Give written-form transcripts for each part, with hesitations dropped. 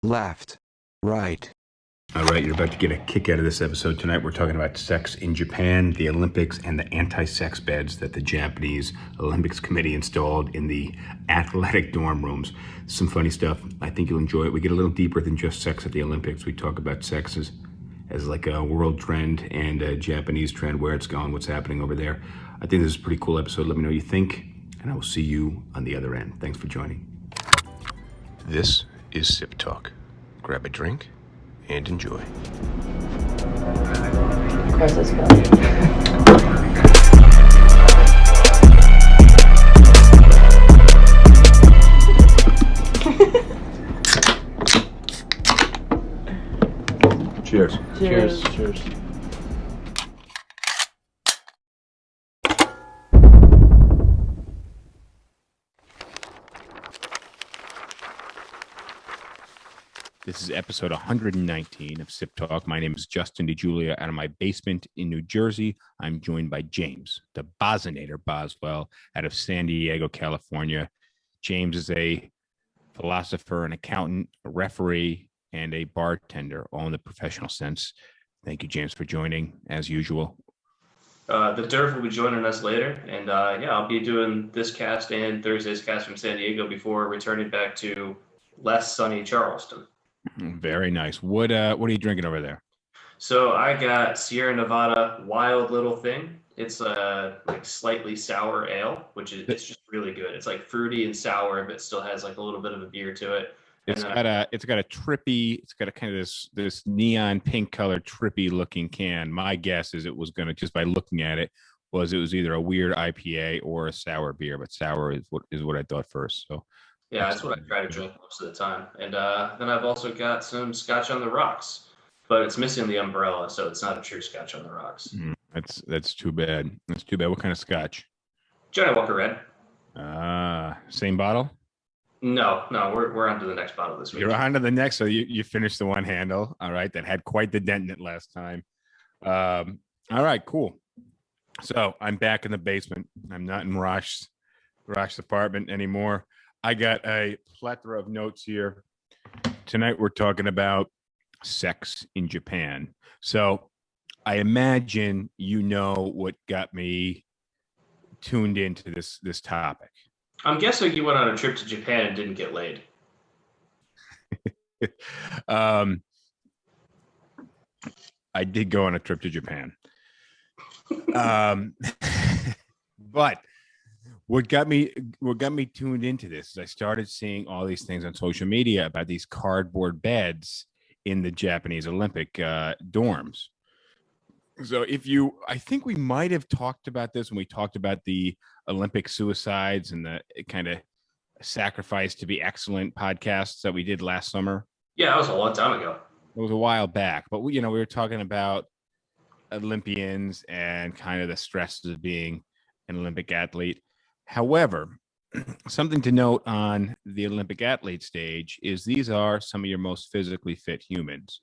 left, right. All right, you're about to get a kick out of this episode. Tonight we're talking about sex in Japan, the Olympics, and the anti-sex beds that the Japanese Olympics Committee installed in the athletic dorm rooms. Some funny stuff. I think you'll enjoy it. We get a little deeper than just sex at the Olympics. We talk about sex as like a world trend and a Japanese trend, where it's going, what's happening over there. I think this is a pretty cool episode. Let me know what you think, and I will see you on the other end. Thanks for joining. This is SipTalk. Grab a drink and enjoy. Of course, it's good. Cheers. Cheers. Cheers. This is episode 119 of Sip Talk. My name is Justin DeJulia out of my basement in New Jersey. I'm joined by James, the Bosnator Boswell, out of San Diego, California. James is a philosopher, an accountant, a referee, and a bartender, all in the professional sense. Thank you, James, for joining, as usual. The Derf will be joining us later, and I'll be doing this cast and Thursday's cast from San Diego before returning back to less sunny Charleston. Very nice. What are you drinking over there? So I got Sierra Nevada Wild Little Thing. It's a like slightly sour ale, which is it's just really good. It's like fruity and sour, but still has like a little bit of a beer to it. It's got a trippy, it's got a kind of this neon pink color trippy looking can. My guess is it was gonna, just by looking at it, was either a weird IPA or a sour beer, but sour is what I thought first. So yeah, that's what I try to drink most of the time. And then I've also got some Scotch on the rocks, but it's missing the umbrella, so it's not a true Scotch on the rocks. That's too bad. That's too bad. What kind of Scotch? Johnny Walker Red. Same bottle? No, we're on to the next bottle this week. You're on to the next, so you finished the one handle. All right, that had quite the dent in it last time. All right, cool. So I'm back in the basement. I'm not in Rash's apartment anymore. I got a plethora of notes here. Tonight we're talking about sex in Japan. So I imagine you know what got me tuned into this topic. I'm guessing you went on a trip to Japan and didn't get laid. I did go on a trip to Japan. But what got me tuned into this is I started seeing all these things on social media about these cardboard beds in the Japanese Olympic dorms. So I think we might have talked about this when we talked about the Olympic suicides and the kind of Sacrifice to Be Excellent podcasts that we did last summer. Yeah, that was a long time ago. It was a while back, but we were talking about Olympians and kind of the stresses of being an Olympic athlete. However, something to note on the Olympic athlete stage is these are some of your most physically fit humans.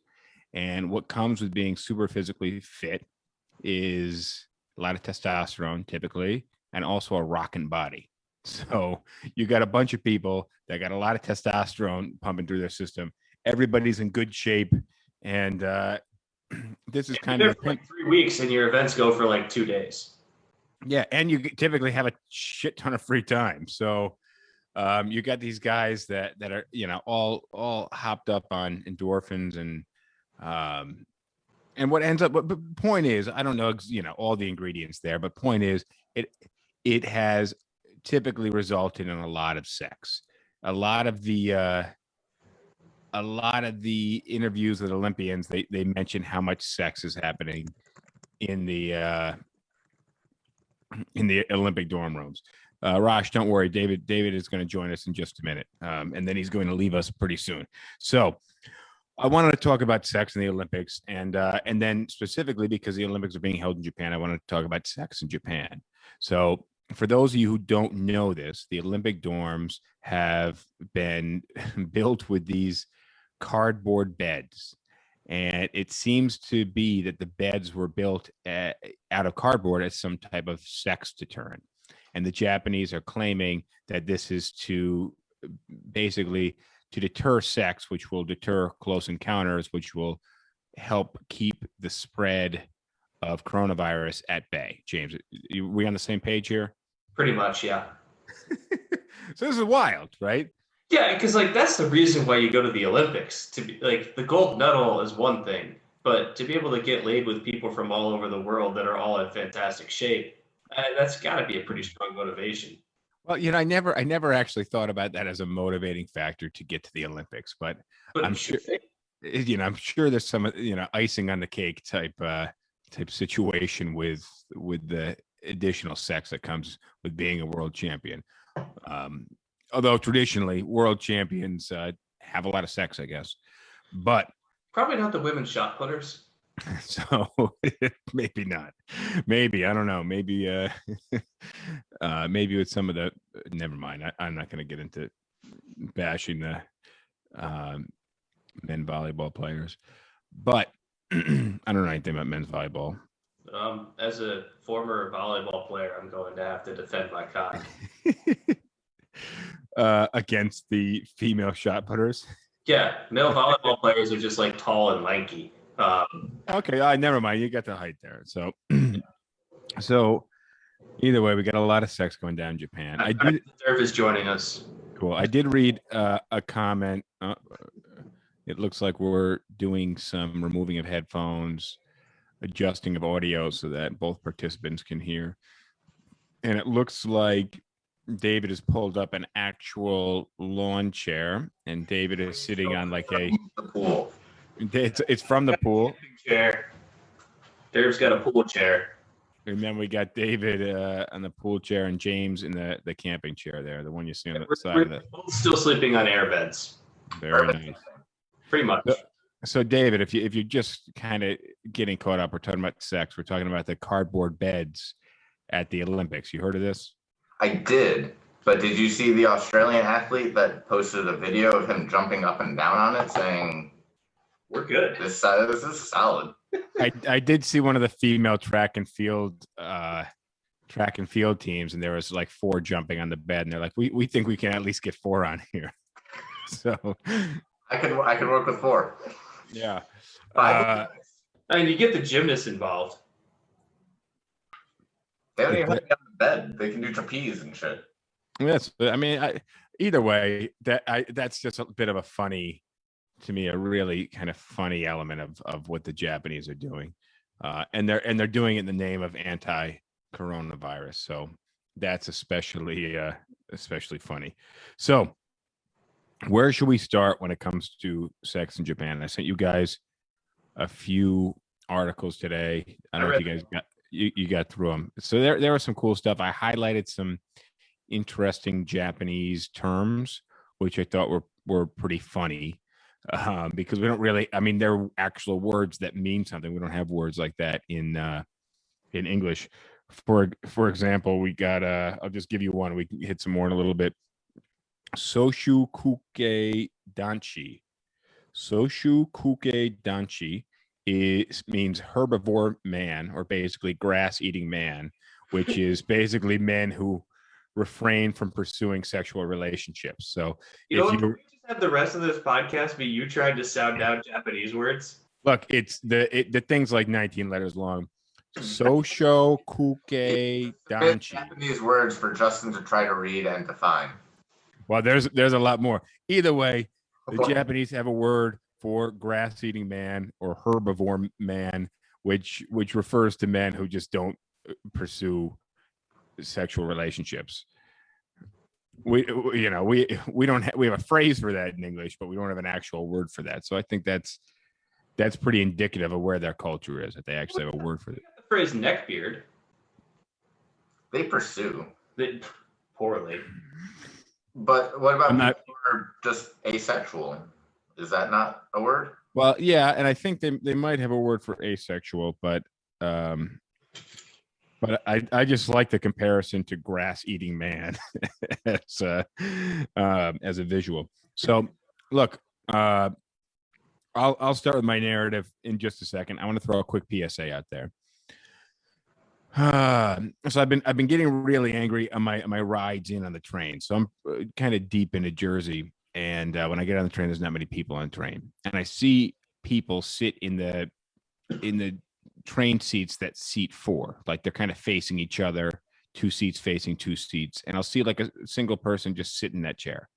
And what comes with being super physically fit is a lot of testosterone, typically, and also a rocking body. So you got a bunch of people that got a lot of testosterone pumping through their system. Everybody's in good shape. And this is kind of for like 3 weeks, and your events go for like 2 days. Yeah, and you typically have a shit ton of free time. So you got these guys that are, all hopped up on endorphins and what ends up, but point is, I don't know, all the ingredients there, but point is it has typically resulted in a lot of sex. A lot of the interviews with Olympians, they mention how much sex is happening in the Olympic dorm rooms. Rash, don't worry. David is going to join us in just a minute. And then he's going to leave us pretty soon. So I wanted to talk about sex in the Olympics, and then specifically because the Olympics are being held in Japan, I wanted to talk about sex in Japan. So for those of you who don't know this, the Olympic dorms have been built with these cardboard beds. And it seems to be that the beds were built out of cardboard as some type of sex deterrent. And the Japanese are claiming that this is to basically to deter sex, which will deter close encounters, which will help keep the spread of coronavirus at bay. James, we on the same page here? Pretty much, yeah. So this is wild, right? Yeah, because like that's the reason why you go to the Olympics. To be like the gold medal is one thing, but to be able to get laid with people from all over the world that are all in fantastic shape, that's got to be a pretty strong motivation. Well, I never actually thought about that as a motivating factor to get to the Olympics, but I'm sure, I'm sure there's some, icing on the cake type situation with the additional sex that comes with being a world champion. Although traditionally world champions have a lot of sex, I guess, but probably not the women shot putters. So maybe not. Maybe, I don't know. Maybe maybe with some of the. Never mind. I'm not going to get into bashing the men volleyball players, but I don't know anything about men's volleyball. As a former volleyball player, I'm going to have to defend my cock. Against the female shot putters. Yeah, male volleyball players are just like tall and lanky. Okay, never mind. You got the height there. So, so either way, we got a lot of sex going down in Japan. I did. Derv is joining us. Cool. I did read a comment. It looks like we're doing some removing of headphones, adjusting of audio so that both participants can hear. And it looks like David has pulled up an actual lawn chair, and David is sitting on like a pool. It's from the pool. Chair. Dave's got a pool chair. And then we got David on the pool chair and James in the camping chair there, the one you see on the side of it. Both still sleeping on air beds. Very nice. Pretty much. So David, if you're just kind of getting caught up, we're talking about sex. We're talking about the cardboard beds at the Olympics. You heard of this? I did, but did you see the Australian athlete that posted a video of him jumping up and down on it, saying, "We're good. This is solid." I did see one of the female track and field teams, and there was like 4 jumping on the bed, and they're like, we think we can at least get 4 on here. So I could work with 4. Yeah. I mean, you get the gymnasts involved. They don't even have to get on the bed. They can do trapeze and shit. Yes, I mean, either way, that's just a bit of a funny, to me, a really kind of funny element of what the Japanese are doing, and they're doing it in the name of anti-coronavirus. So that's especially funny. So where should we start when it comes to sex in Japan? I sent you guys a few articles today. I don't know if you guys got through them. So there was some cool stuff. I highlighted some interesting Japanese terms, which I thought were pretty funny, because we don't really. I mean, they're actual words that mean something. We don't have words like that in English. For example, we got. I'll just give you one. We can hit some more in a little bit. Soshu kuke danchi. Soshu kuke danchi means herbivore man, or basically grass-eating man, which is basically men who refrain from pursuing sexual relationships. So we just have the rest of this podcast be you trying to sound out Japanese words. Look, it's the thing's like 19 letters long. Sosho kuke danchi. Japanese words for Justin to try to read and define. Well, there's a lot more. Either way, the Japanese have a word for grass-eating man or herbivore man, which refers to men who just don't pursue sexual relationships. We have a phrase for that in English, but we don't have an actual word for that. So I think that's pretty indicative of where their culture is, that they actually have a word for it. The phrase neckbeard. They pursue. Poorly. But what about people who are just asexual? Is that not a word? Well, yeah, and I think they might have a word for asexual, but I just like the comparison to grass-eating man as a visual. So, look, I'll start with my narrative in just a second. I want to throw a quick PSA out there. So I've been getting really angry on my rides in on the train. So I'm kind of deep into Jersey, And when I get on the train, there's not many people on the train, and I see people sit in the train seats that seat four, like they're kind of facing each other, two seats facing two seats, and I'll see like a single person just sit in that chair.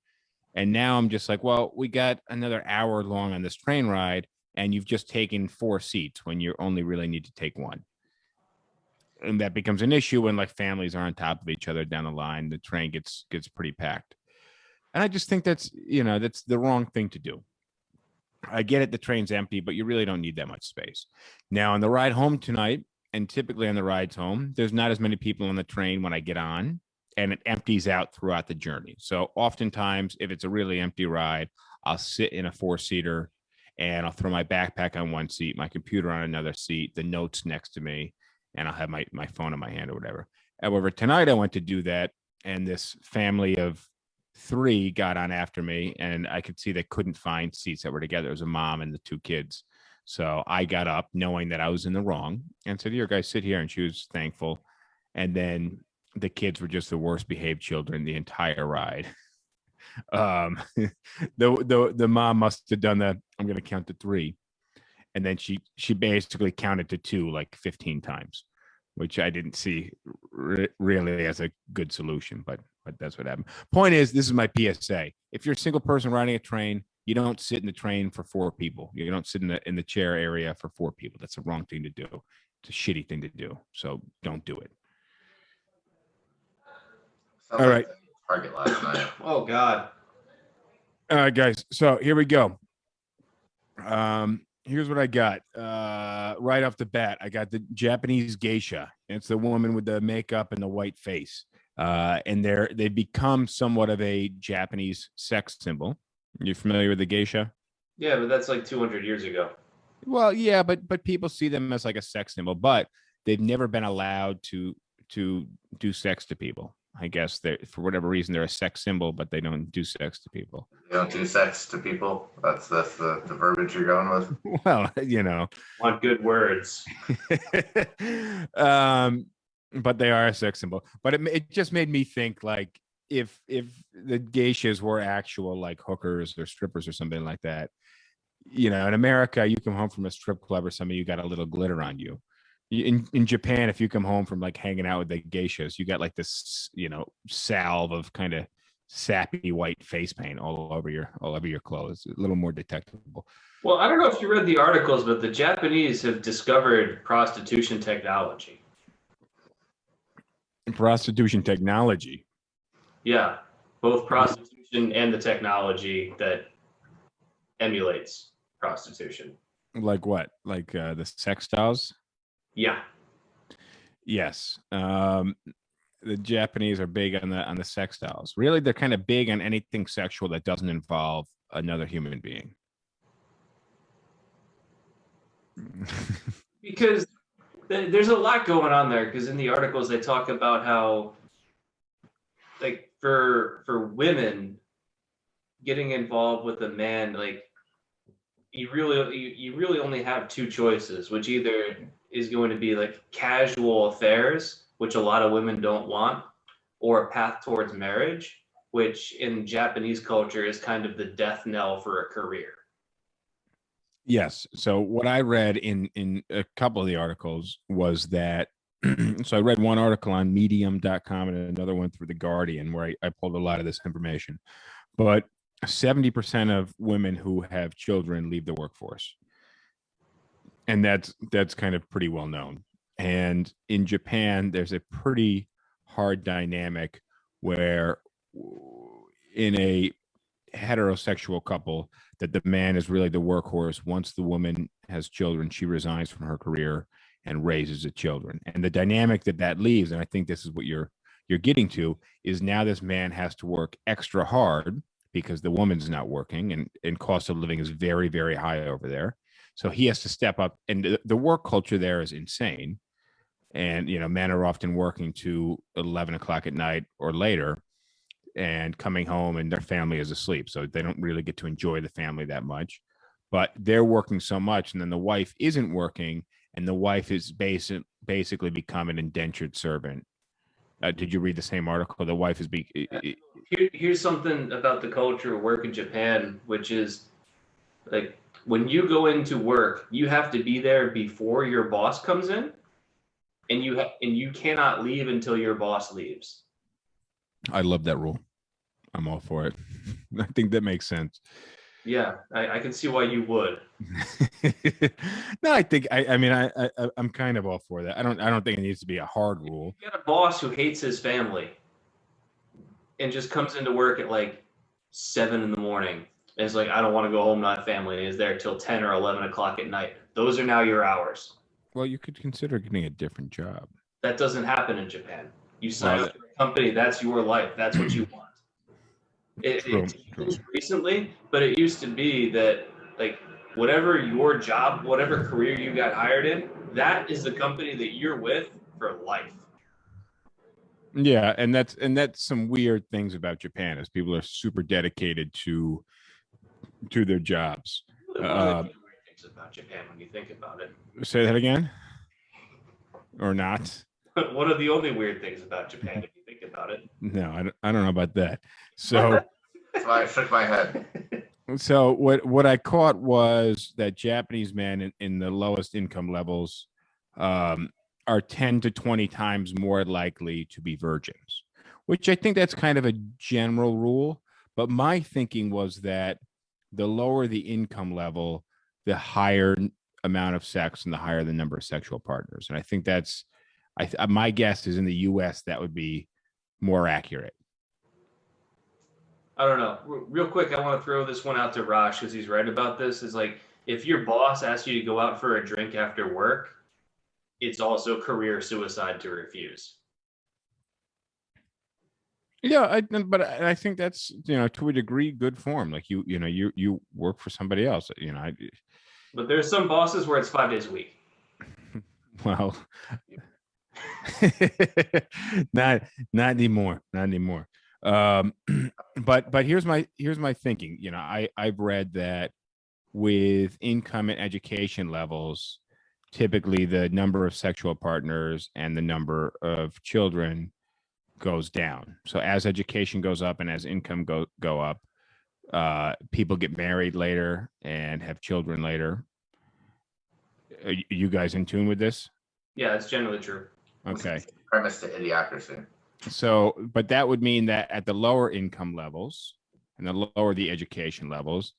And now I'm just like, well, we got another hour long on this train ride, and you've just taken four seats when you only really need to take one. And that becomes an issue when like families are on top of each other down the line. The train gets pretty packed. And I just think that's the wrong thing to do. I get it, the train's empty, but you really don't need that much space. Now, on the ride home tonight, and typically on the rides home, there's not as many people on the train when I get on, and it empties out throughout the journey. So oftentimes, if it's a really empty ride, I'll sit in a four-seater and I'll throw my backpack on one seat, my computer on another seat, the notes next to me, and I'll have my phone in my hand or whatever. However, tonight I went to do that, and this family of three got on after me, and I could see they couldn't find seats that were together. It was a mom and the two kids. So I got up knowing that I was in the wrong and said, "Here, guys, sit here." And she was thankful. And then the kids were just the worst behaved children the entire ride. The mom must have done the, I'm going to count to three. And then she basically counted to two like 15 times, which I didn't see really as a good solution, but that's what happened. Point is, this is my PSA. If you're a single person riding a train, you don't sit in the train for four people. You don't sit in the chair area for four people. That's the wrong thing to do. It's a shitty thing to do. So don't do it. Sounds All like right. Target last night. Oh God. All right, guys. So here we go. Here's what I got. Right off the bat, I got the Japanese geisha. It's the woman with the makeup and the white face. And they become somewhat of a Japanese sex symbol. You familiar with the geisha? Yeah, but that's like 200 years ago. Well, yeah, but people see them as like a sex symbol, but they've never been allowed to do sex to people. I guess they, for whatever reason, they're a sex symbol, but they don't do sex to people. You don't do sex to people. That's the verbiage you're going with. Well, Want good words. But they are a sex symbol. But it just made me think, like, if the geishas were actual like hookers or strippers or something like that, in America, you come home from a strip club or something, you got a little glitter on you. In Japan, if you come home from like hanging out with the geishas, you got like this, salve of kind of sappy white face paint all over your clothes. A little more detectable. Well, I don't know if you read the articles, but the Japanese have discovered prostitution technology. Prostitution technology. Yeah, both prostitution and the technology that emulates prostitution. Like what? Like the sex dolls? Yeah. Yes. The Japanese are big on the sex dolls. Really, they're kind of big on anything sexual that doesn't involve another human being. Because there's a lot going on there, because in the articles they talk about how, like, for women getting involved with a man, like, you really only have two choices, which either is going to be like casual affairs, which a lot of women don't want, or a path towards marriage, which in Japanese culture is kind of the death knell for a career. Yes. So what I read in a couple of the articles was that, so I read one article on medium.com and another one through The Guardian, where I pulled a lot of this information. But 70% of women who have children leave the workforce. And that's kind of pretty well known. And in Japan, there's a pretty hard dynamic where in a heterosexual couple, that the man is really the workhorse. Once the woman has children, she resigns from her career and raises the children. And the dynamic that leaves, and I think this is what you're getting to, is now this man has to work extra hard because the woman's not working, and cost of living is very, very high over there. So he has to step up, and the work culture there is insane. And, men are often working to 11 o'clock at night or later and coming home and their family is asleep. So they don't really get to enjoy the family that much, but they're working so much. And then the wife isn't working, and the wife is basically become an indentured servant Did you read the same article? The wife is Here's something about the culture of work in Japan, which is like when you go into work, you have to be there before your boss comes in, and you cannot leave until your boss leaves. I love that rule. I'm all for it. I think that makes sense. Yeah, I can see why you would. No, I think I'm kind of all for that. I don't think it needs to be a hard rule. You got a boss who hates his family and just comes into work at like 7 in the morning. And it's like, I don't want to go home to my family. And he's there till 10 or 11 o'clock at night. Those are now your hours. Well, you could consider getting a different job. That doesn't happen in Japan. You sign up for a company, that's your life. That's what you want. It's changed recently, but it used to be that like whatever your job, whatever career you got hired in, that is the company that you're with for life. Yeah, and that's some weird things about Japan is people are super dedicated to their jobs. One of the weird things about Japan when you think about it. Say that again, or not? One of the only weird things about Japan, if you think about it. No, I don't know about that. So That's why I shook my head. So what I caught was that Japanese men in the lowest income levels are 10 to 20 times more likely to be virgins, which I think that's kind of a general rule. But my thinking was that the lower the income level, the higher amount of sex and the higher the number of sexual partners. And I think that's my guess is in the US that would be more accurate. I don't know. Real quick, I want to throw this one out to Raj because he's right about this. Is like if your boss asks you to go out for a drink after work, it's also career suicide to refuse. Yeah, but I think that's to a degree good form. Like you work for somebody else. But there's some bosses where it's 5 days a week. Well, not anymore. Not anymore. But here's my thinking. I've read that with income and education levels, typically the number of sexual partners and the number of children goes down. So as education goes up and as income go up, people get married later and have children later. Are you guys in tune with this? Yeah, it's generally true. Okay. Premise to idiocracy. So, but that would mean that at the lower income levels and the lower the education levels,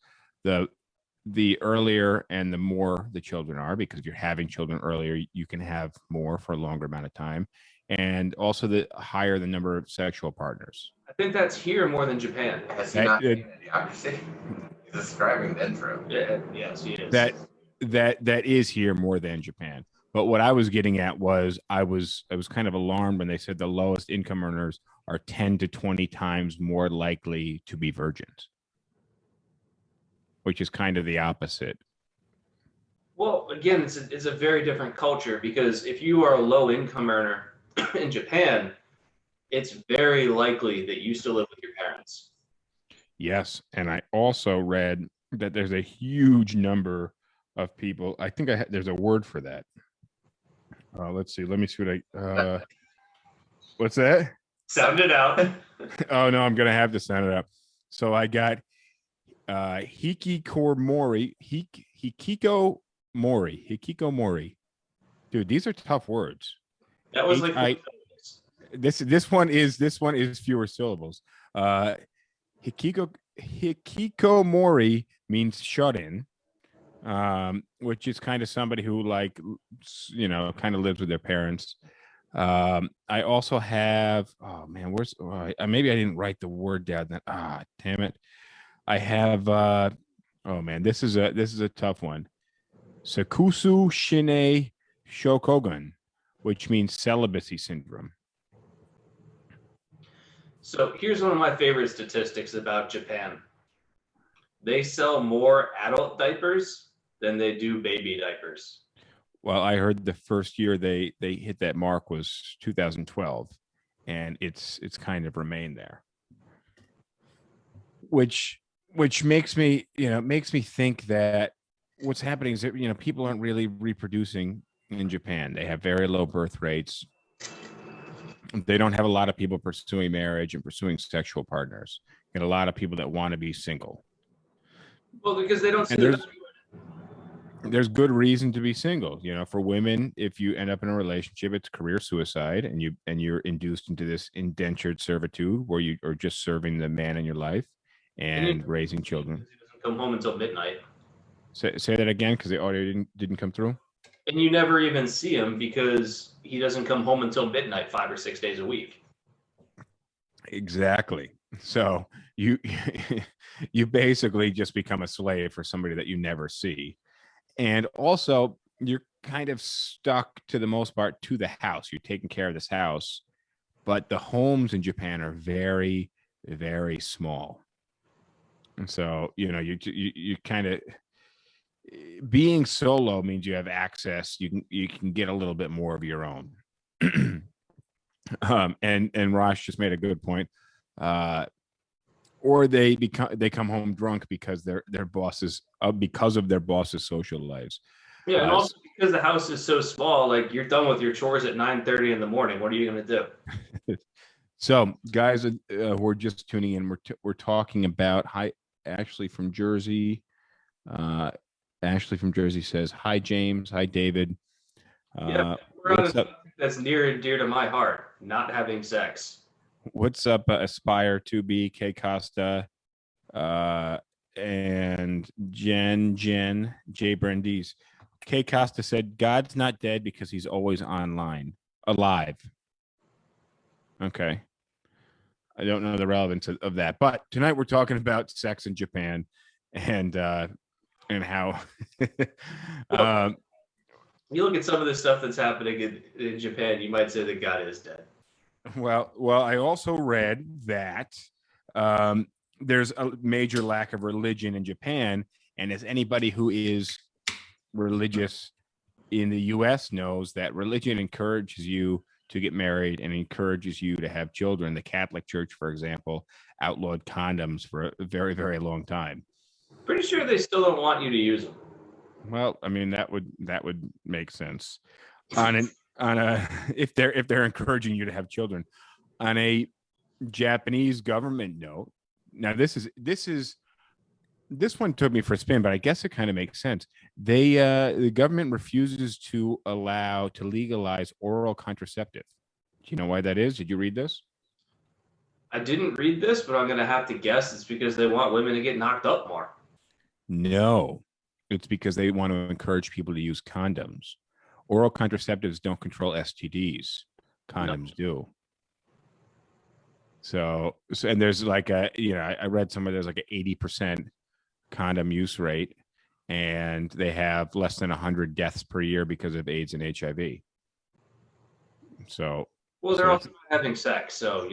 the earlier and the more the children are, because if you're having children earlier, you can have more for a longer amount of time. And also the higher the number of sexual partners. I think that's here more than Japan. Has he not seen idiocracy? He's describing the intro. Yeah, yes, he is. That is here more than Japan. But what I was getting at was I was kind of alarmed when they said the lowest income earners are 10 to 20 times more likely to be virgins, which is kind of the opposite. Well, again, it's a very different culture because if you are a low income earner in Japan, it's very likely that you still live with your parents. Yes, and I also read that there's a huge number of people. I think there's a word for that. Let's see. Let me see what what's that? Sound it out. Oh no, I'm gonna have to sound it out. So I got hikikomori. Dude, these are tough words. That was like this one is fewer syllables. Hikikomori means shut in. Which is kind of somebody who kind of lives with their parents. I also have, maybe I didn't write the word down. Damn it. I have, this is a tough one. Sakusu Shine Shokogun, which means celibacy syndrome. So here's one of my favorite statistics about Japan. They sell more adult diapers than they do baby diapers. Well, I heard the first year they hit that mark was 2012, and it's kind of remained there. Which makes me think that what's happening is that people aren't really reproducing in Japan. They have very low birth rates. they don't have a lot of people pursuing marriage and pursuing sexual partners. Get a lot of people that want to be single. Well, because they don't see And the there's good reason to be single. You know, for women, if you end up in a relationship, it's career suicide, and you're induced into this indentured servitude where you are just serving the man in your life and raising children. He doesn't come home until midnight. Say that again, because the audio didn't come through. And you never even see him because he doesn't come home until midnight 5 or 6 days a week. Exactly. So you you basically just become a slave for somebody that you never see. And also you're kind of stuck to the most part to the house. You're taking care of this house, but the homes in Japan are very, very small. And so, you know, you kind of, being solo means you have access. You can get a little bit more of your own. And Rosh just made a good point. Or they come home drunk because their bosses because of their bosses' social lives. Yeah, and also because the house is so small, like you're done with your chores at 9:30 in the morning. What are you going to do? So, guys who are just tuning in, we're talking about Ashley from Jersey. Ashley from Jersey says, "Hi James, hi David." Yeah, we're on a topic that's near and dear to my heart: not having sex. What's up, Aspire to be K Costa, and Jen J Brandeis. K Costa said, "God's not dead because he's always alive." Okay, I don't know the relevance of that, but tonight we're talking about sex in Japan, and how. You look at some of the stuff that's happening in Japan, you might say that God is dead. Well, I also read that there's a major lack of religion in Japan, and as anybody who is religious in the U.S. knows, that religion encourages you to get married and encourages you to have children. The Catholic Church, for example, outlawed condoms for a very, very long time. Pretty sure they still don't want you to use them. Well, I mean, that would make sense if they're encouraging you to have children. On a Japanese government note, now this one took me for a spin, but I guess it kind of makes sense. The government refuses to legalize oral contraceptive. Do you know why that is? Did you read this? I didn't read this, but I'm going to have to guess it's because they want women to get knocked up more. No, it's because they want to encourage people to use condoms. Oral contraceptives don't control STDs. Condoms do. So and there's like I read somewhere there's like an 80% condom use rate, and they have less than 100 deaths per year because of AIDS and HIV. So, well, they're also not having sex, so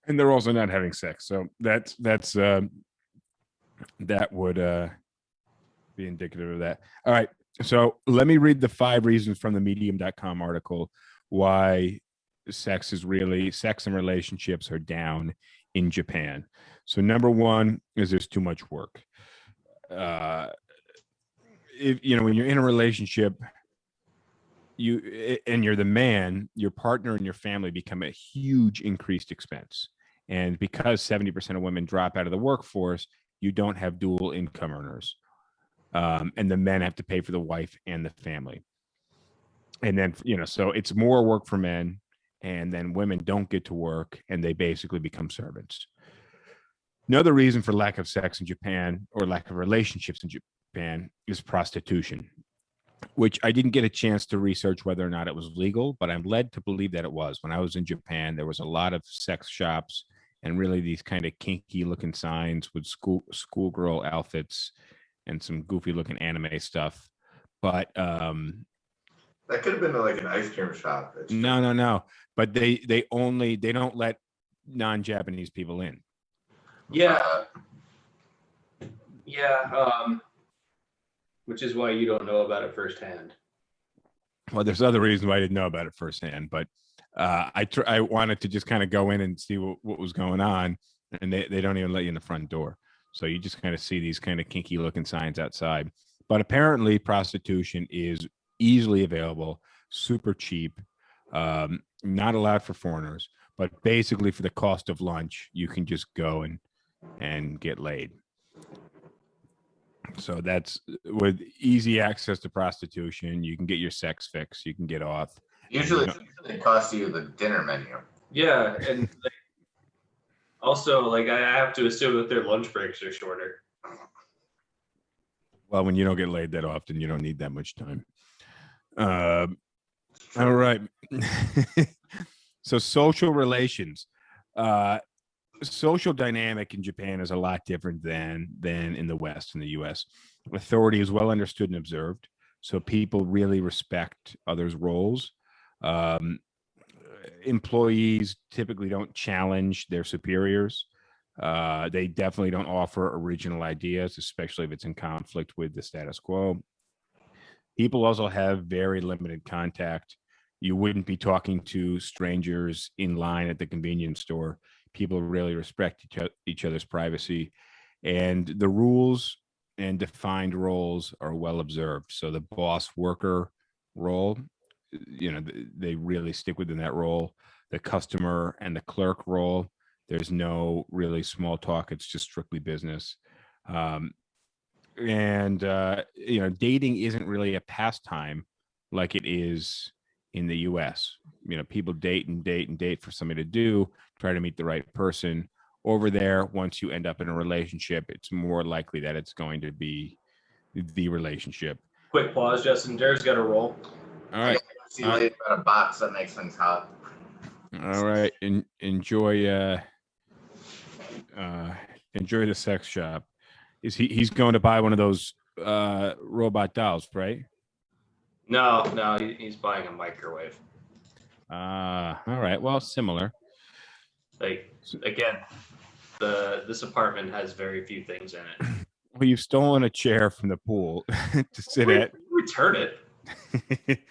and they're also not having sex. So that would be indicative of that. All right. So let me read the 5 reasons from the medium.com article why sex and relationships are down in Japan. So number 1 is there's too much work. When you're in a relationship, you're the man, your partner and your family become a huge increased expense. And because 70% of women drop out of the workforce, you don't have dual income earners. And the men have to pay for the wife and the family. And then, so it's more work for men, and then women don't get to work and they basically become servants. Another reason for lack of sex in Japan, or lack of relationships in Japan, is prostitution, which I didn't get a chance to research whether or not it was legal, but I'm led to believe that it was. When I was in Japan, there was a lot of sex shops and really these kind of kinky looking signs with schoolgirl outfits and some goofy looking anime stuff. But that could have been like an ice cream shop. No. But they don't let non-Japanese people in. Yeah. Which is why you don't know about it firsthand. Well, there's other reasons why I didn't know about it firsthand, but I wanted to just kind of go in and see what was going on, and they don't even let you in the front door. So you just kind of see these kind of kinky looking signs outside. But apparently prostitution is easily available, super cheap. not allowed for foreigners, but basically for the cost of lunch, you can just go and get laid. So that's with easy access to prostitution. You can get your sex fix. You can get off. Usually it costs you the dinner menu. Yeah, and like, also, like, I have to assume that their lunch breaks are shorter. Well, when you don't get laid that often, you don't need that much time. All right. So social relations. Social dynamic in Japan is a lot different than in the West, in the US. Authority is well understood and observed. So people really respect others' roles. Employees typically don't challenge their superiors. They definitely don't offer original ideas, especially if it's in conflict with the status quo. People also have very limited contact. You wouldn't be talking to strangers in line at the convenience store. People really respect each other's privacy, and the rules and defined roles are well observed. So the boss worker role, they really stick within that role. The customer and the clerk role, there's no really small talk. It's just strictly business. Dating isn't really a pastime like it is in the US. People date and date and date for something to do, try to meet the right person. Over there, once you end up in a relationship, it's more likely that it's going to be the relationship. Quick pause, Justin. Jared's got a roll. All right. See later about a box that makes things hot. All right. Enjoy the sex shop. He's going to buy one of those robot dolls, right? No, he's buying a microwave. All right. Well, similar. Like, again, this apartment has very few things in it. Well, you've stolen a chair from the pool to sit at. Return it.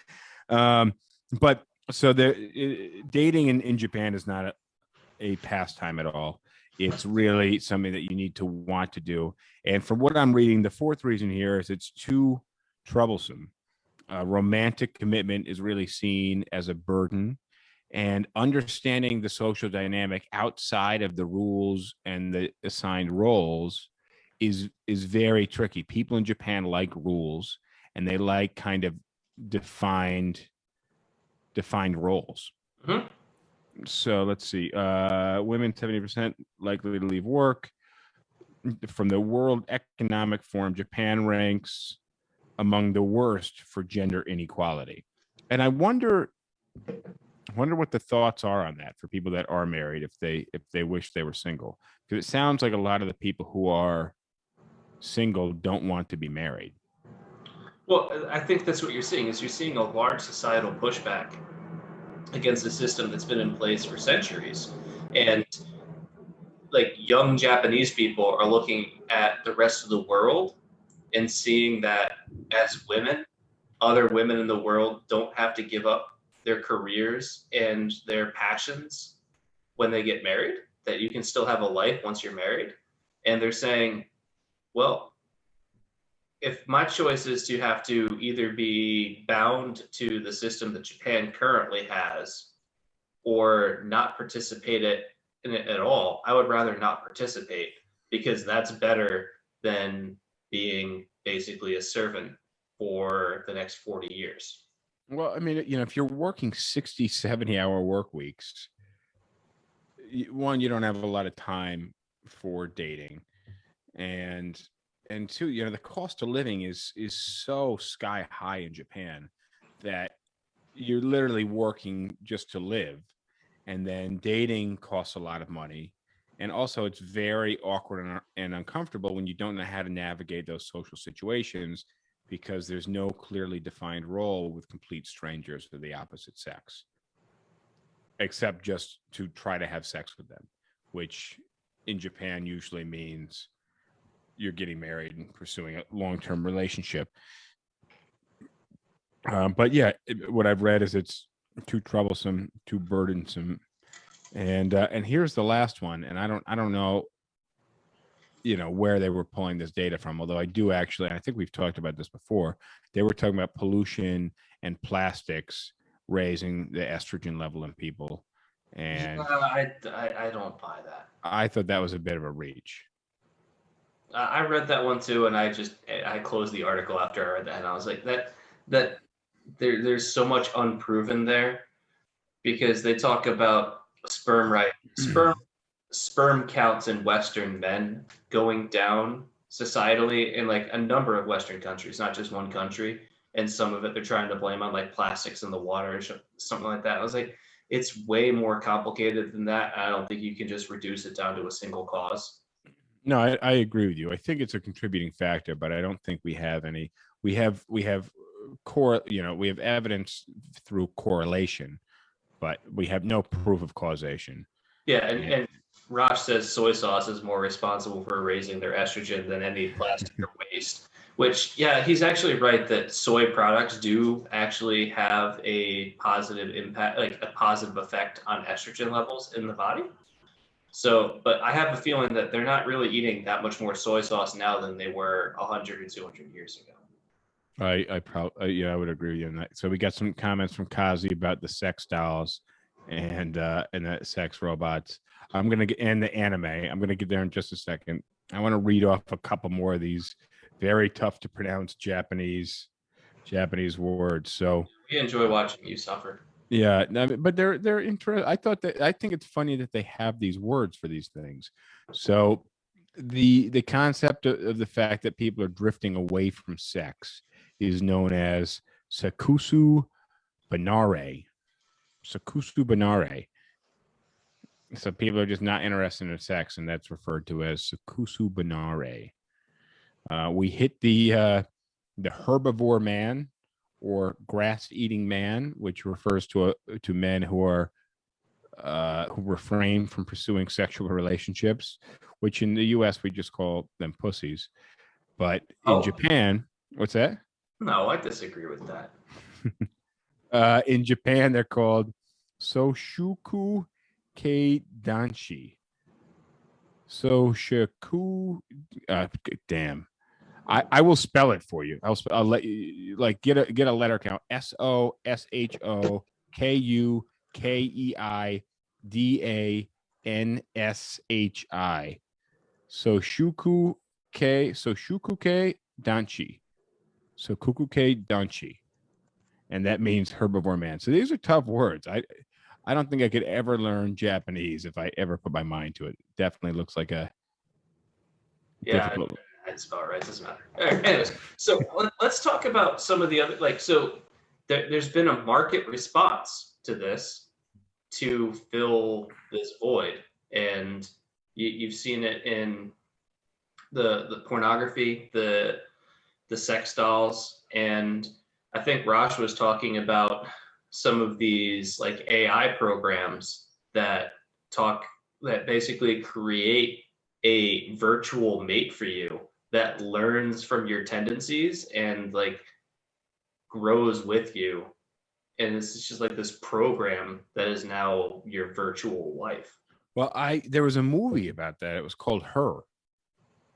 But so dating in Japan is not a pastime at all. It's really something that you need to want to do. And from what I'm reading, the fourth reason here is it's too troublesome. Romantic commitment is really seen as a burden, and understanding the social dynamic outside of the rules and the assigned roles is very tricky. People in Japan like rules, and they like kind of defined roles. Mm-hmm. So let's see. Women 70% likely to leave work. From the World Economic Forum, Japan ranks among the worst for gender inequality. And I wonder what the thoughts are on that for people that are married, if they wish they were single. Because it sounds like a lot of the people who are single don't want to be married. Well, I think that's what you're seeing, is you're seeing a large societal pushback against a system that's been in place for centuries. And like, young Japanese people are looking at the rest of the world and seeing that as women, other women in the world don't have to give up their careers and their passions when they get married, that you can still have a life once you're married. And they're saying, well, if my choice is to have to either be bound to the system that Japan currently has or not participate in it at all, I would rather not participate, because that's better than being basically a servant for the next 40 years. Well, I mean, if you're working 60, 70-hour work weeks, one, you don't have a lot of time for dating. And two, the cost of living is so sky high in Japan that you're literally working just to live. And then dating costs a lot of money. And also, it's very awkward and uncomfortable when you don't know how to navigate those social situations, because there's no clearly defined role with complete strangers of the opposite sex, except just to try to have sex with them, which in Japan usually means you're getting married and pursuing a long-term relationship. But yeah, what I've read is it's too troublesome, too burdensome. And here's the last one. And I don't know, where they were pulling this data from, although I do actually, I think we've talked about this before. They were talking about pollution and plastics raising the estrogen level in people. And I don't buy that. I thought that was a bit of a reach. I read that one too, and I closed the article after I read that, and I was like, there's so much unproven there, because they talk about sperm counts in Western men going down societally in like a number of Western countries, not just one country. And some of it they're trying to blame on like plastics in the water or something like that. I was like, it's way more complicated than that. I don't think you can just reduce it down to a single cause. No, I agree with you. I think it's a contributing factor, but I don't think we have any. We have we have evidence through correlation, but we have no proof of causation. Yeah, and Raj says soy sauce is more responsible for raising their estrogen than any plastic or waste. Which, yeah, he's actually right that soy products do actually have a positive impact, like a positive effect on estrogen levels in the body. So, but I have a feeling that they're not really eating that much more soy sauce now than they were 100 or 200 years ago. I would agree with you on that. So we got some comments from Kazi about the sex dolls and the sex robots. I'm gonna get in the anime. I'm gonna get there in just a second. I want to read off a couple more of these very tough to pronounce Japanese words. So we enjoy watching you suffer. Yeah, but they're interesting. I think it's funny that they have these words for these things. So the concept of the fact that people are drifting away from sex is known as sakusu banare. Sakusu banare. So people are just not interested in sex, and that's referred to as sakusu banare. We hit the herbivore man, or grass-eating man, which refers to men who refrain from pursuing sexual relationships, which in the U.S. we just call them pussies. But in Japan, what's that? No, I disagree with that. In Japan, they're called Soshuku Kei Danshi. Soshuku, damn. I will spell it for you. I'll let you get a letter count. SOSHOKUKEIDANSHI. Soshuku Danchi. Sokuku Danchi. And that means herbivore man. So these are tough words. I don't think I could ever learn Japanese if I ever put my mind to it. Definitely looks like a difficult. It's about right. It doesn't matter. Anyways, so let's talk about some of the other, there's been a market response to this to fill this void, and you've seen it in the pornography, the sex dolls, and I think Raj was talking about some of these like AI programs that basically create a virtual mate for you that learns from your tendencies and like grows with you. And it's just like this program that is now your virtual wife. Well, there was a movie about that. It was called Her.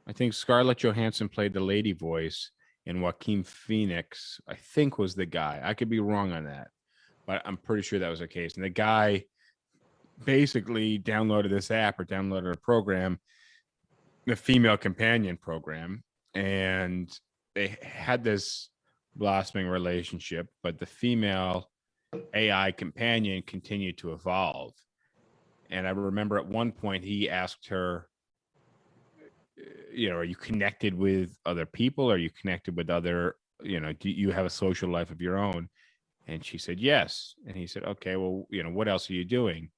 I think Scarlett Johansson played the lady voice, and Joaquin Phoenix, I think, was the guy. I could be wrong on that, but I'm pretty sure that was the case. And the guy basically downloaded this app or downloaded a program, the female companion program, and they had this blossoming relationship, but the female AI companion continued to evolve. And I remember at one point he asked her, are you connected with other people? Are you connected with other, do you have a social life of your own? And she said, yes. And he said, okay, well, what else are you doing?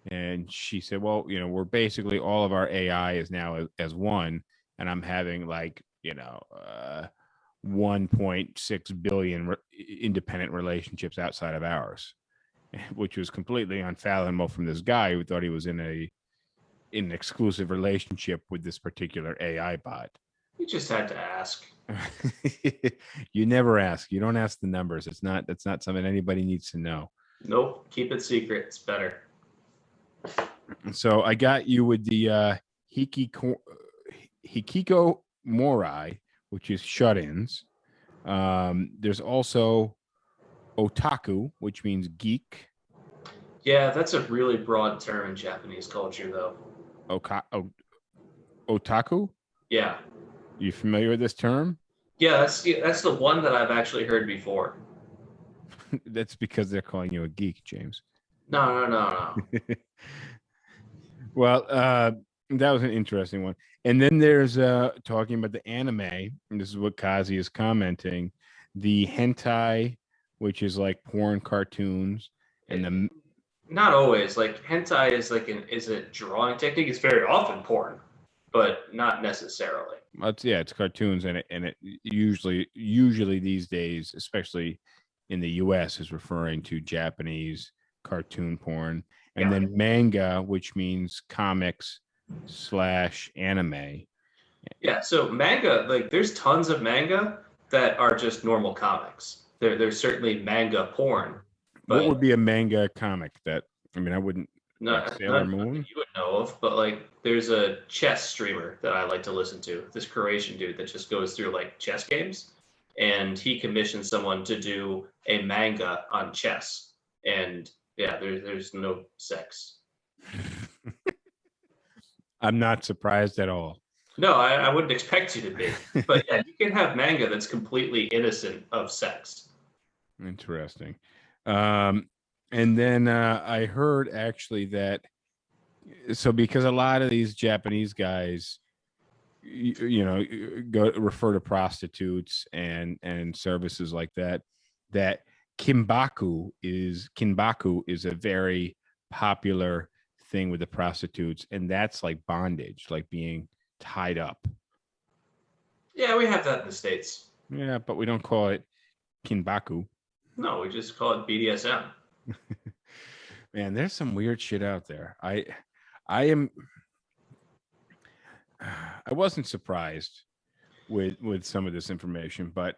And she said, well, we're basically all of our AI is now as one. And I'm having 1.6 billion independent relationships outside of ours, which was completely unfathomable from this guy who thought he was in an exclusive relationship with this particular AI bot. You just had to ask. You never ask. You don't ask the numbers. That's not something anybody needs to know. Nope. Keep it secret. It's better. So I got you with the Hikiko Morai, which is shut-ins. There's also Otaku, which means geek. Yeah, that's a really broad term in Japanese culture, though. Otaku? Yeah. You familiar with this term? Yeah, that's the one that I've actually heard before. That's because they're calling you a geek, James. No. Well, that was an interesting one. And then there's talking about the anime, and this is what Kazi is commenting, the hentai, which is like porn cartoons, and the Not always. Like hentai is a drawing technique. It's very often porn, but not necessarily. it's cartoons, and it usually these days, especially in the U.S., is referring to Japanese cartoon porn, and Yeah. then manga, which means comics / anime. Yeah, so manga, like there's tons of manga that are just normal comics. There's certainly manga porn, What but would be a manga comic that I wouldn't like Sailor nothing Moon? you would know of. But like there's a chess streamer that I like to listen to. This Croatian dude that just goes through like chess games, and he commissioned someone to do a manga on chess. And yeah, there's no sex. I'm not surprised at all. No, I wouldn't expect you to be. But yeah, you can have manga that's completely innocent of sex. Interesting. And then I heard actually that because a lot of these Japanese guys, go refer to prostitutes and services like that. That kinbaku is a very popular thing with the prostitutes, and that's like bondage, like being tied up. Yeah, we have that in the States. Yeah, but we don't call it kinbaku. No, we just call it BDSM. Man, there's some weird shit out there. I wasn't surprised with some of this information, but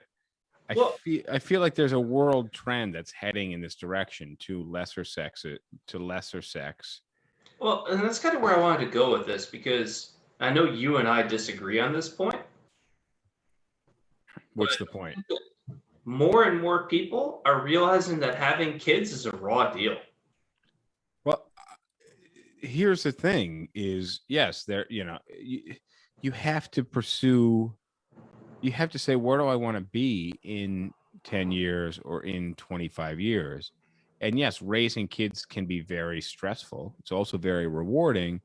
I feel like there's a world trend that's heading in this direction to lesser sex. Well, and that's kind of where I wanted to go with this, because I know you and I disagree on this point. What's the point? More and more people are realizing that having kids is a raw deal. Well, here's the thing: is yes, you have to pursue. You have to say, where do I want to be in 10 years or in 25 years? And yes, raising kids can be very stressful. It's also very rewarding.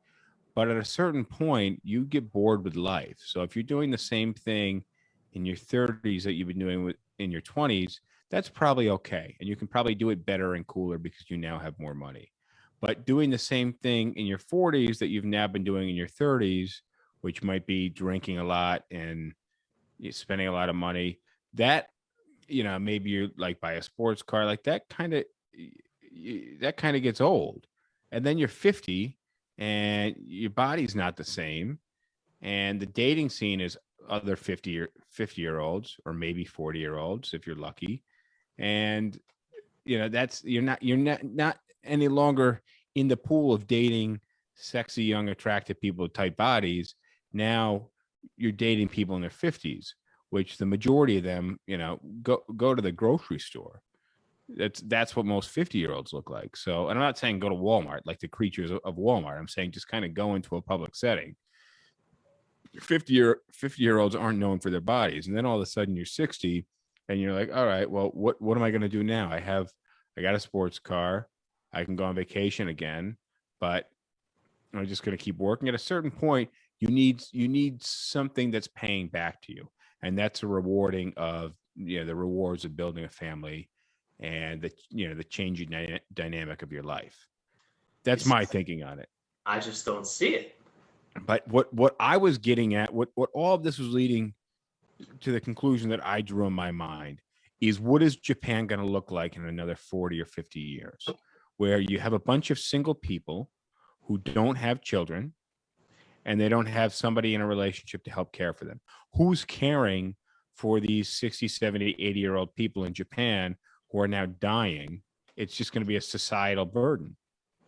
But at a certain point, you get bored with life. So if you're doing the same thing in your 30s that you've been doing in your 20s, that's probably okay. And you can probably do it better and cooler because you now have more money. But doing the same thing in your 40s that you've now been doing in your 30s, which might be drinking a lot and spending a lot of money, that maybe you like buy a sports car, like that kind of gets old. And then you're 50 and your body's not the same, and the dating scene is other 50-year-olds or maybe 40-year-olds if you're lucky. And that's you're not any longer in the pool of dating sexy, young, attractive people with tight bodies. Now you're dating people in their 50s, which the majority of them, go to the grocery store. That's what most 50-year-olds look like. So, and I'm not saying go to Walmart like the creatures of Walmart. I'm saying just kind of go into a public setting. 50-year-olds aren't known for their bodies, and then all of a sudden you're 60 and you're like, all right, well, what am I going to do now? I got a sports car. I can go on vacation again, but I'm just going to keep working. At a certain point, you need something that's paying back to you, and that's a rewarding of the rewards of building a family and the changing dynamic of your life. That's my thinking on it. I just don't see it. But what I was getting at, what all of this was leading to, the conclusion that I drew in my mind, is what is Japan going to look like in another 40 or 50 years, where you have a bunch of single people who don't have children and they don't have somebody in a relationship to help care for them. Who's caring for these 60, 70, 80-year-old people in Japan who are now dying? It's just going to be a societal burden.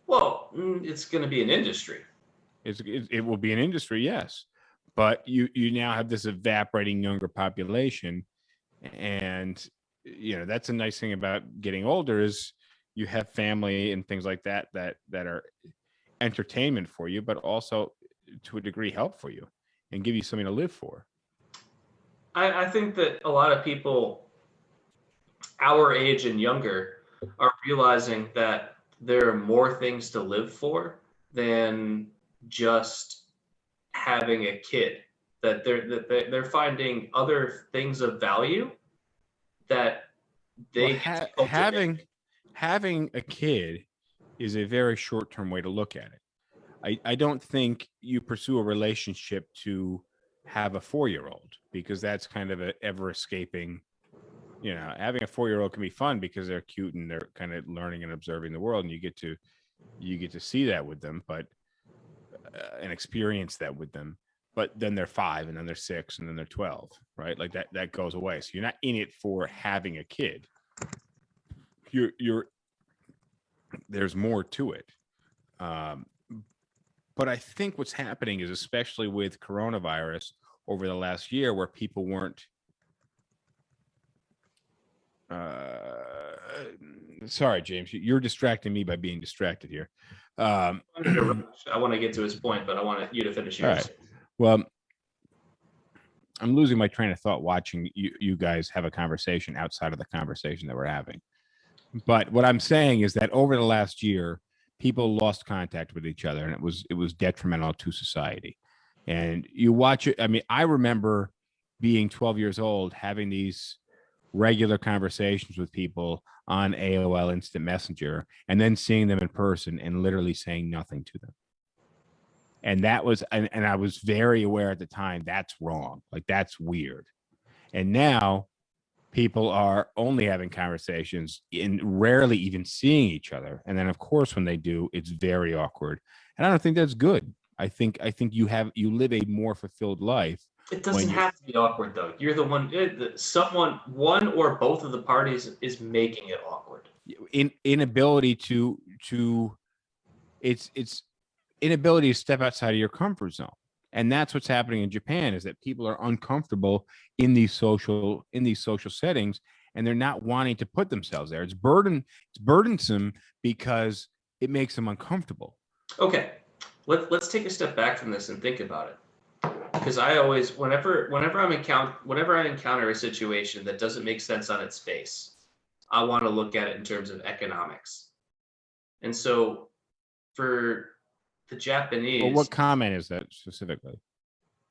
Well, it's going to be an industry. It will be an industry, yes. But you now have this evaporating younger population, and that's a nice thing about getting older is you have family and things like that are entertainment for you, but also to a degree help for you and give you something to live for. I think that a lot of people our age and younger are realizing that there are more things to live for than just having a kid. That they're finding other things of value that they get to cultivate. Having a kid is a very short-term way to look at it. I don't think you pursue a relationship to have a 4-year-old, because that's kind of an ever escaping, having a 4-year-old can be fun because they're cute and they're kind of learning and observing the world, and you get to see that with them, but and experience that with them. But then they're 5, and then they're 6, and then they're 12, right? Like that goes away. So you're not in it for having a kid. You're there's more to it. But I think what's happening is, especially with coronavirus over the last year, where people weren't sorry, James, you're distracting me by being distracted here. I want to get to his point, but I want you to finish yours. All right. Well, I'm losing my train of thought watching you guys have a conversation outside of the conversation that we're having. But what I'm saying is that over the last year, people lost contact with each other, and it was detrimental to society. And you watch it. I mean, I remember being 12 years old, having these regular conversations with people on AOL Instant Messenger, and then seeing them in person and literally saying nothing to them. And that was, and I was very aware at the time, that's wrong. Like, that's weird. And now people are only having conversations and rarely even seeing each other. And then, of course, when they do, it's very awkward. And I don't think that's good. I think you live a more fulfilled life. It doesn't have to be awkward, though. You're the one, one or both of the parties is making it awkward. Inability to inability to step outside of your comfort zone. And that's what's happening in Japan, is that people are uncomfortable in these social settings, and they're not wanting to put themselves there. It's burdensome because it makes them uncomfortable. Okay, let's take a step back from this and think about it. Because I always, whenever I encounter a situation that doesn't make sense on its face, I want to look at it in terms of economics. And so, for the Japanese, well, what comment is that specifically?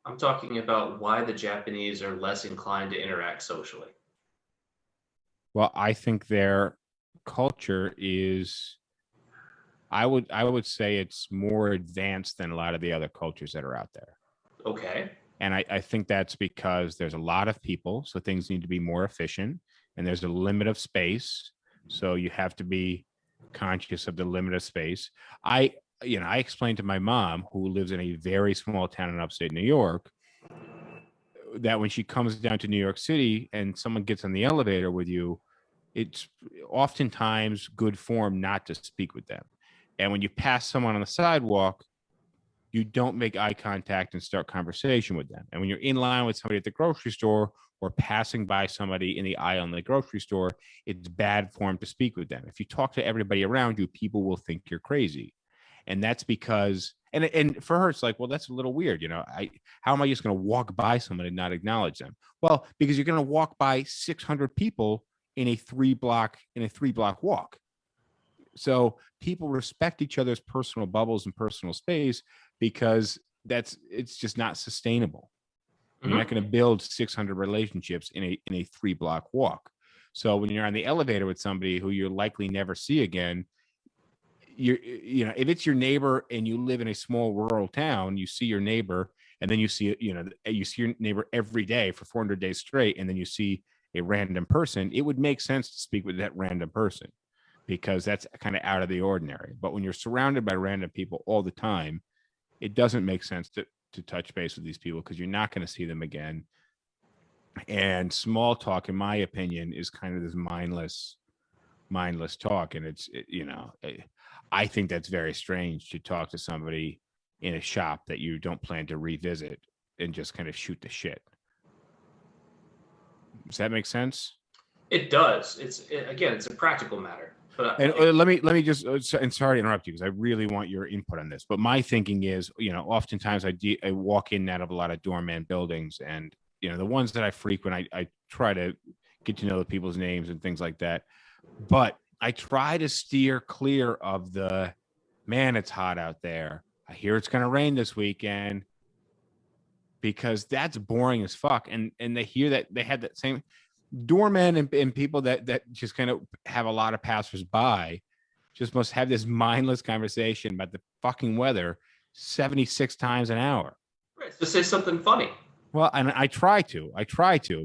I'm talking about why the Japanese are less inclined to interact socially. Well, I think their culture is, I would say it's more advanced than a lot of the other cultures that are out there. Okay. And I think that's because there's a lot of people, so things need to be more efficient, and there's a limit of space, so you have to be conscious of the limit of space. I explained to my mom, who lives in a very small town in upstate New York, that when she comes down to New York City and someone gets on the elevator with you, it's oftentimes good form not to speak with them. And when you pass someone on the sidewalk, you don't make eye contact and start conversation with them. And when you're in line with somebody at the grocery store or passing by somebody in the aisle in the grocery store, it's bad form to speak with them. If you talk to everybody around you, people will think you're crazy. And that's because, and for her, it's like, well, that's a little weird. How am I just going to walk by someone and not acknowledge them? Well, because you're going to walk by 600 people in a 3-block walk. So people respect each other's personal bubbles and personal space, because it's just not sustainable. Mm-hmm. You're not going to build 600 relationships in a 3-block walk. So when you're on the elevator with somebody who you'll likely never see again, if it's your neighbor and you live in a small rural town, you see your neighbor, and then you see your neighbor every day for 400 days straight, and then you see a random person, it would make sense to speak with that random person, because that's kind of out of the ordinary. But when you're surrounded by random people all the time, it doesn't make sense to touch base with these people, because you're not going to see them again. And small talk, in my opinion, is kind of this mindless talk. And I think that's very strange, to talk to somebody in a shop that you don't plan to revisit and just kind of shoot the shit. Does that make sense? It does. Again, it's a practical matter. But And let me just, and sorry to interrupt you because I really want your input on this. But my thinking is, oftentimes I walk in and out of a lot of doorman buildings, and the ones that I frequent, I try to get to know the people's names and things like that. But I try to steer clear of the, man, it's hot out there. I hear it's going to rain this weekend, because that's boring as fuck. And they hear that, they had that same doormen and people that just kind of have a lot of passersby just must have this mindless conversation about the fucking weather 76 times an hour. right, so say something funny. Well, and I try to,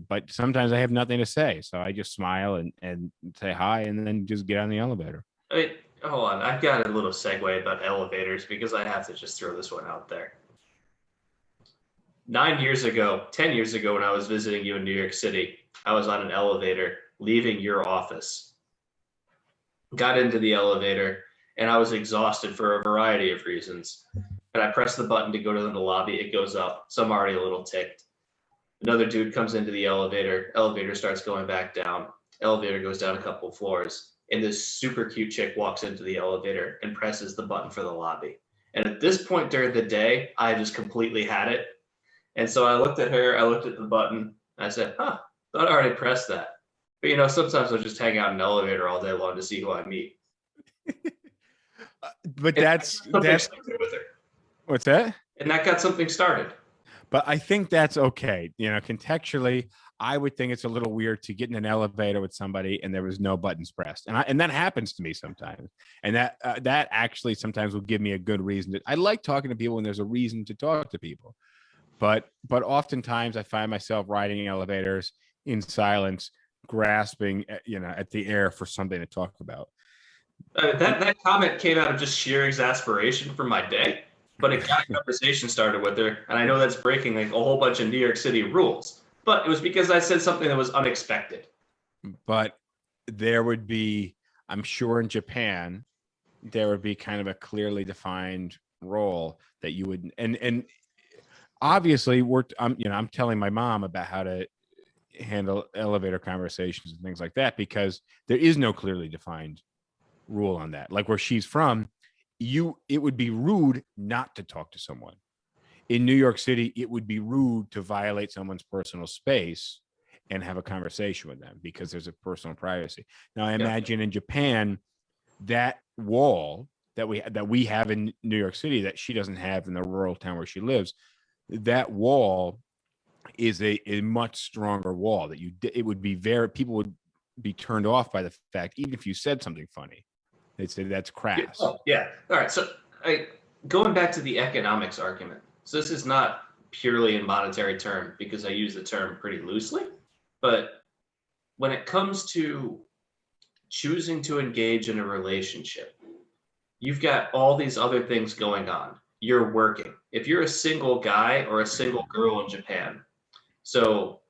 but sometimes I have nothing to say. So I just smile and say hi and then just get on the elevator. I mean, hold on. I've got a little segue about elevators because I have to just throw this one out there. 10 years ago, when I was visiting you in New York City, I was on an elevator leaving your office. Got into the elevator and I was exhausted for a variety of reasons. And I pressed the button to go to the lobby. It goes up. So I'm already a little ticked. Another dude comes into the elevator. Elevator starts going back down. Elevator goes down a couple of floors. And this super cute chick walks into the elevator and presses the button for the lobby. And at this point during the day, I just completely had it. And so I looked at her, I looked at the button, and I said, thought I already pressed that. But sometimes I'll just hang out in an elevator all day long to see who I meet. But And that's with her. What's that? And that got something started. But I think that's okay. Contextually, I would think it's a little weird to get in an elevator with somebody and there was no buttons pressed. And that happens to me sometimes. And that actually sometimes will give me a good reason. I like talking to people when there's a reason to talk to people. But oftentimes I find myself riding elevators in silence, grasping at the air for something to talk about. That comment came out of just sheer exasperation from my day, but it got a conversation started with her. And I know that's breaking like a whole bunch of New York City rules, but it was because I said something that was unexpected. But there would be, I'm sure in Japan, there would be kind of a clearly defined role that you would, and obviously I'm telling my mom about how to handle elevator conversations and things like that, because there is no clearly defined rule on that. Like where she's from, it would be rude not to talk to someone. In New York City, it would be rude to violate someone's personal space and have a conversation with them because there's a personal privacy. Now, I imagine in Japan, that wall that we have in New York City that she doesn't have in the rural town where she lives, that wall is a much stronger wall that people would be turned off by the fact, even if you said something funny, they'd say that's crass. Oh, yeah. All right. So going back to the economics argument. So this is not purely in monetary term because I use the term pretty loosely, but when it comes to choosing to engage in a relationship, you've got all these other things going on. You're working. If you're a single guy or a single girl in Japan, so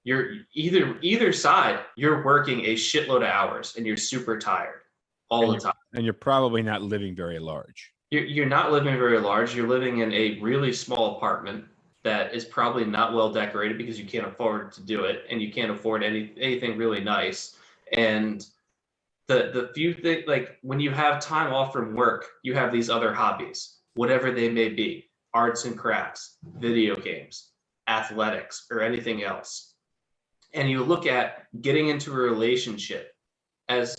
you're either side, you're working a shitload of hours and you're super tired all the time. And you're probably not living very large. You're not living very large. You're living in a really small apartment that is probably not well decorated because you can't afford to do it, and you can't afford anything really nice. And the few things, like when you have time off from work, you have these other hobbies, whatever they may be, arts and crafts, video games, athletics, or anything else. And you look at getting into a relationship as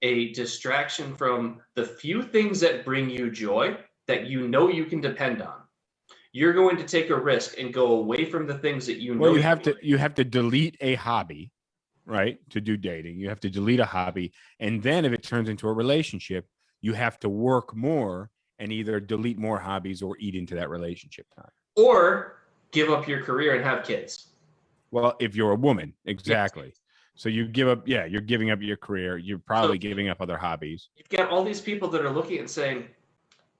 a distraction from the few things that bring you joy that you know you can depend on. You're going to take a risk and go away from the things that you know. Well, you have to delete a hobby, right? To do dating, you have to delete a hobby, and then if it turns into a relationship, you have to work more and either delete more hobbies or eat into that relationship time, or give up your career and have kids. Well, if you're a woman, exactly. Yes. So you give up, you're giving up your career. You're probably giving up other hobbies. You've got all these people that are looking and saying,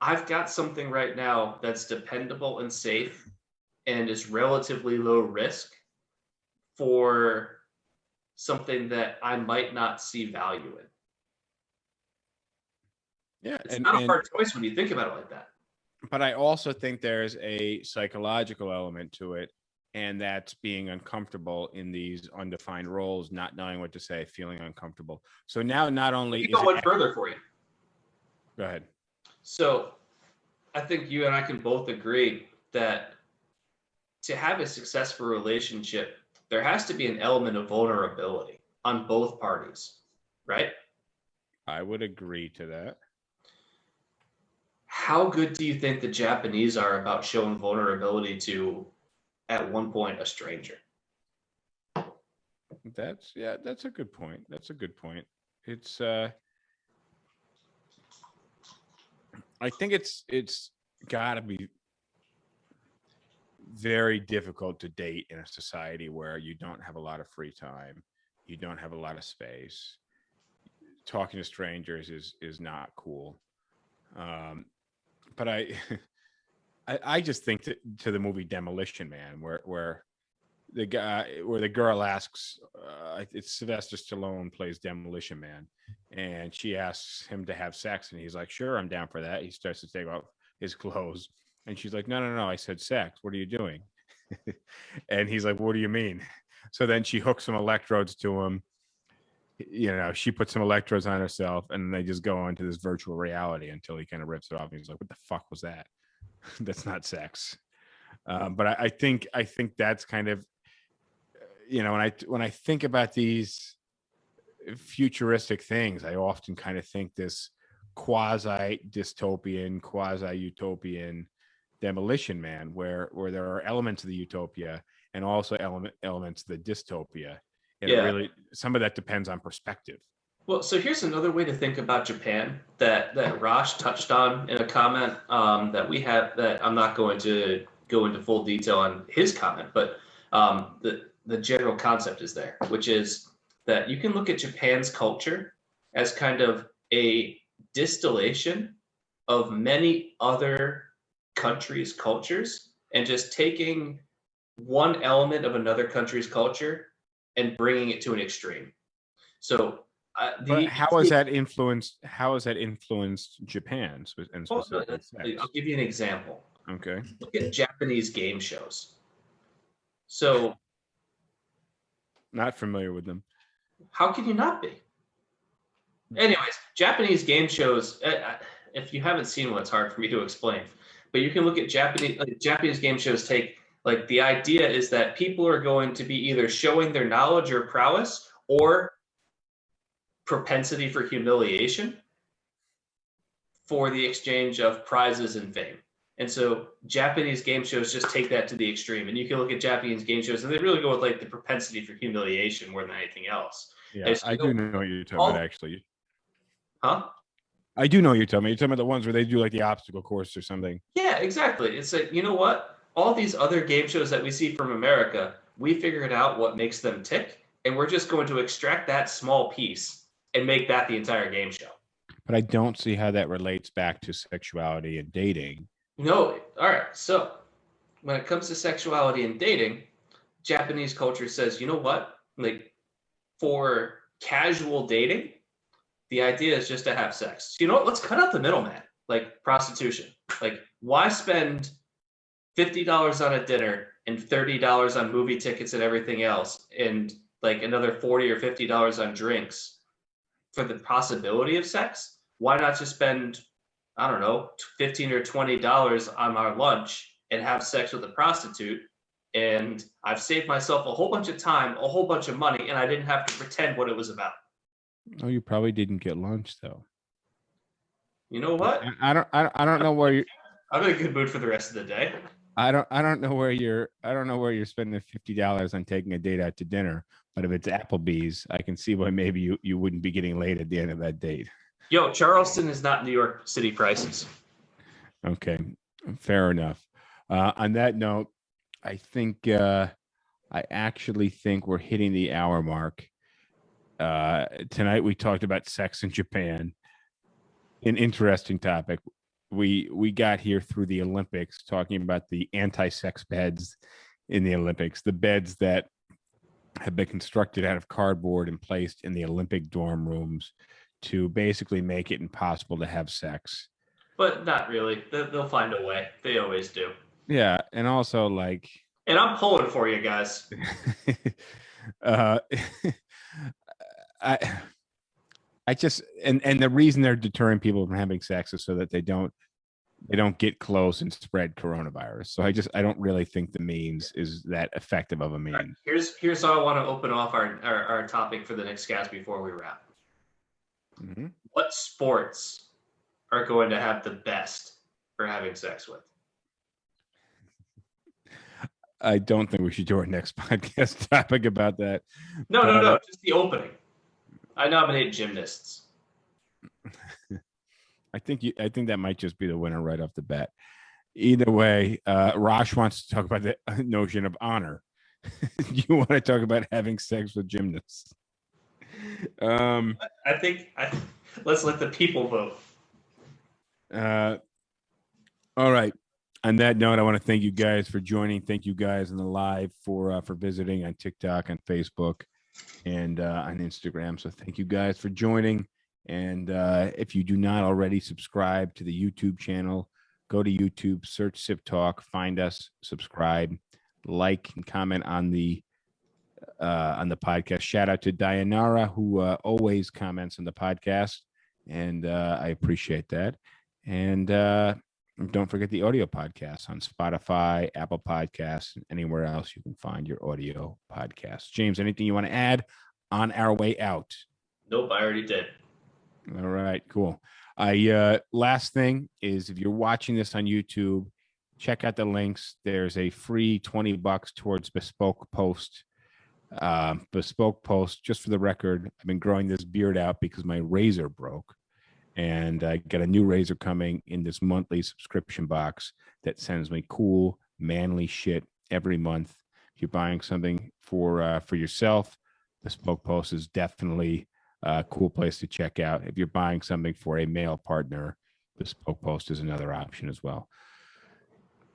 I've got something right now that's dependable and safe and is relatively low risk for something that I might not see value in. Yeah. It's not a hard choice when you think about it like that. But I also think there's a psychological element to it and that's being uncomfortable in these undefined roles, not knowing what to say, feeling uncomfortable. So now not only Let me go one further for you. Go ahead. So I think you and I can both agree that to have a successful relationship, there has to be an element of vulnerability on both parties, right? I would agree to that. How good do you think the Japanese are about showing vulnerability to, at one point, a stranger? That's a good point. That's a good point. It's I think it's got to be very difficult to date in a society where you don't have a lot of free time, you don't have a lot of space. Talking to strangers is not cool. But I just think to the movie Demolition Man, where the girl asks, it's Sylvester Stallone plays Demolition Man, and she asks him to have sex, and he's like, sure, I'm down for that. He starts to take off his clothes, and she's like, no, I said sex. What are you doing? And he's like, what do you mean? So then she hooks some electrodes to him. She puts some electrodes on herself, and they just go into this virtual reality until he kind of rips it off. And he's like, what the fuck was that? That's not sex. But I think that's kind of, when I think about these futuristic things, I often kind of think this quasi dystopian, quasi utopian Demolition Man, where there are elements of the utopia and also elements of the dystopia. And it really, some of that depends on perspective. Well, so here's another way to think about Japan that Raj touched on in a comment that we have, that I'm not going to go into full detail on his comment, but the general concept is there, which is that you can look at Japan's culture as kind of a distillation of many other countries' cultures, and just taking one element of another country's culture and bringing it to an extreme. So but how has that influenced Japan and specifically sex? I'll give you an example. Okay. Look at Japanese game shows. So not familiar with them. How can you not be? Anyways, Japanese game shows, if you haven't seen one, it's hard for me to explain. But you can look at Japanese game shows. The idea is that people are going to be either showing their knowledge or prowess or propensity for humiliation for the exchange of prizes and fame. And so Japanese game shows just take that to the extreme. And you can look at Japanese game shows and they really go with the propensity for humiliation more than anything else. Yeah, I do know what you're talking about, actually. Huh? I do know what you're talking about. You're talking about the ones where they do the obstacle course or something. Yeah, exactly. It's you know what? All these other game shows that we see from America, we figured out what makes them tick, and we're just going to extract that small piece and make that the entire game show. But I don't see how that relates back to sexuality and dating. No. All right. So when it comes to sexuality and dating, Japanese culture says, you know what? For casual dating, the idea is just to have sex. You know what? Let's cut out the middleman, prostitution. Why spend $50 on a dinner and $30 on movie tickets and everything else, and another $40 or $50 on drinks for the possibility of sex? Why not just spend, I don't know, $15 or $20 on our lunch and have sex with a prostitute? And I've saved myself a whole bunch of time, a whole bunch of money, and I didn't have to pretend what it was about. Oh, you probably didn't get lunch though. You know what? I don't know where you. I'm in a good mood for the rest of the day. I don't know where you're spending $50 on taking a date out to dinner. But if it's Applebee's, I can see why maybe you wouldn't be getting laid at the end of that date. Yo, Charleston is not New York City prices. Okay, fair enough. On that note, I actually think we're hitting the hour mark. Tonight we talked about sex in Japan. An interesting topic. We got here through the Olympics, talking about the anti-sex beds in the Olympics, the beds that have been constructed out of cardboard and placed in the Olympic dorm rooms to basically make it impossible to have sex. But not really. They'll find a way. They always do. Yeah, and also And I'm pulling for you guys. I just and the reason they're deterring people from having sex is so that they don't get close and spread coronavirus. So I don't really think the means is that effective of a means. Right. Here's how I want to open off our topic for the next cast before we wrap. Mm-hmm. What sports are going to have the best for having sex with? I don't think we should do our next podcast topic about that. No. Just the opening. I nominate gymnasts. I think that might just be the winner right off the bat. Either way, Rosh wants to talk about the notion of honor. You want to talk about having sex with gymnasts? I think let's let the people vote. All right. On that note, I want to thank you guys for joining. Thank you guys in the live for visiting on TikTok, on Facebook, and on Instagram. So thank you guys for joining. And if you do not already subscribe to the YouTube channel, go to YouTube, search SipTalk, find us, subscribe, like, and comment on the podcast. Shout out to Dayanara, who always comments on the podcast, and I appreciate that. And don't forget the audio podcasts on Spotify, Apple Podcasts, and anywhere else you can find your audio podcasts. James, anything you want to add on our way out? Nope, I already did. All right, cool. Last thing is, if you're watching this on YouTube, check out the links. There's a free $20 towards Bespoke Post. Bespoke Post, just for the record, I've been growing this beard out because my razor broke. And I got a new razor coming in this monthly subscription box that sends me cool, manly shit every month. If you're buying something for yourself, Bespoke Post is definitely a cool place to check out. If you're buying something for a male partner, Bespoke Post is another option as well.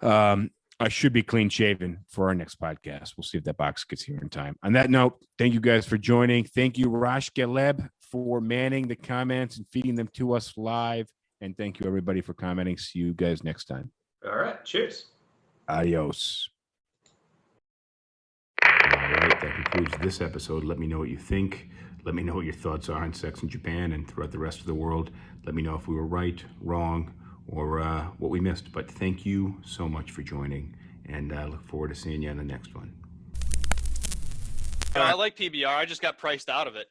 I should be clean shaven for our next podcast. We'll see if that box gets here in time. On that note, thank you guys for joining. Thank you, Rosh Galeb, for manning the comments and feeding them to us live. And thank you, everybody, for commenting. See you guys next time. All right. Cheers. Adios. All right. That concludes this episode. Let me know what you think. Let me know what your thoughts are on sex in Japan and throughout the rest of the world. Let me know if we were right, wrong, or what we missed. But thank you so much for joining, and I look forward to seeing you on the next one. I like PBR. I just got priced out of it.